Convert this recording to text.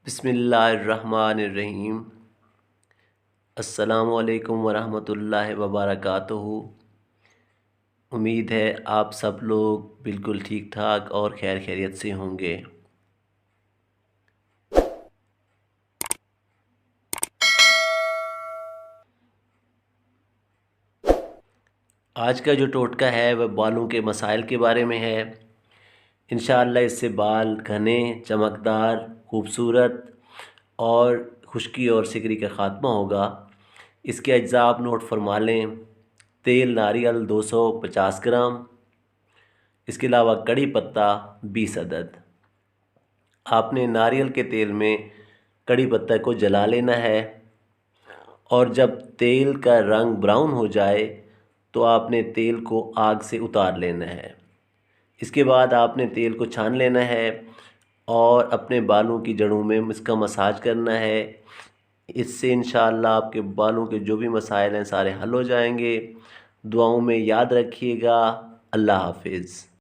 بسم اللہ الرحمن الرحیم۔ السلام علیکم ورحمۃ اللہ وبرکاتہ۔ امید ہے آپ سب لوگ بالکل ٹھیک ٹھاک اور خیر خیریت سے ہوں گے۔ آج کا جو ٹوٹکا ہے وہ بالوں کے مسائل کے بارے میں ہے۔ انشاءاللہ اس سے بال گھنے، چمکدار، خوبصورت اور خشکی اور سکری کا خاتمہ ہوگا۔ اس کے اجزاء آپ نوٹ فرما لیں۔ تیل ناریل 250 گرام، اس کے علاوہ کڑی پتہ 20 عدد۔ آپ نے ناریل کے تیل میں کڑی پتہ کو جلا لینا ہے، اور جب تیل کا رنگ براؤن ہو جائے تو آپ نے تیل کو آگ سے اتار لینا ہے۔ اس کے بعد آپ نے تیل کو چھان لینا ہے اور اپنے بالوں کی جڑوں میں اس کا مساج کرنا ہے۔ اس سے انشاءاللہ آپ کے بالوں کے جو بھی مسائل ہیں سارے حل ہو جائیں گے۔ دعاؤں میں یاد رکھیے گا۔ اللہ حافظ۔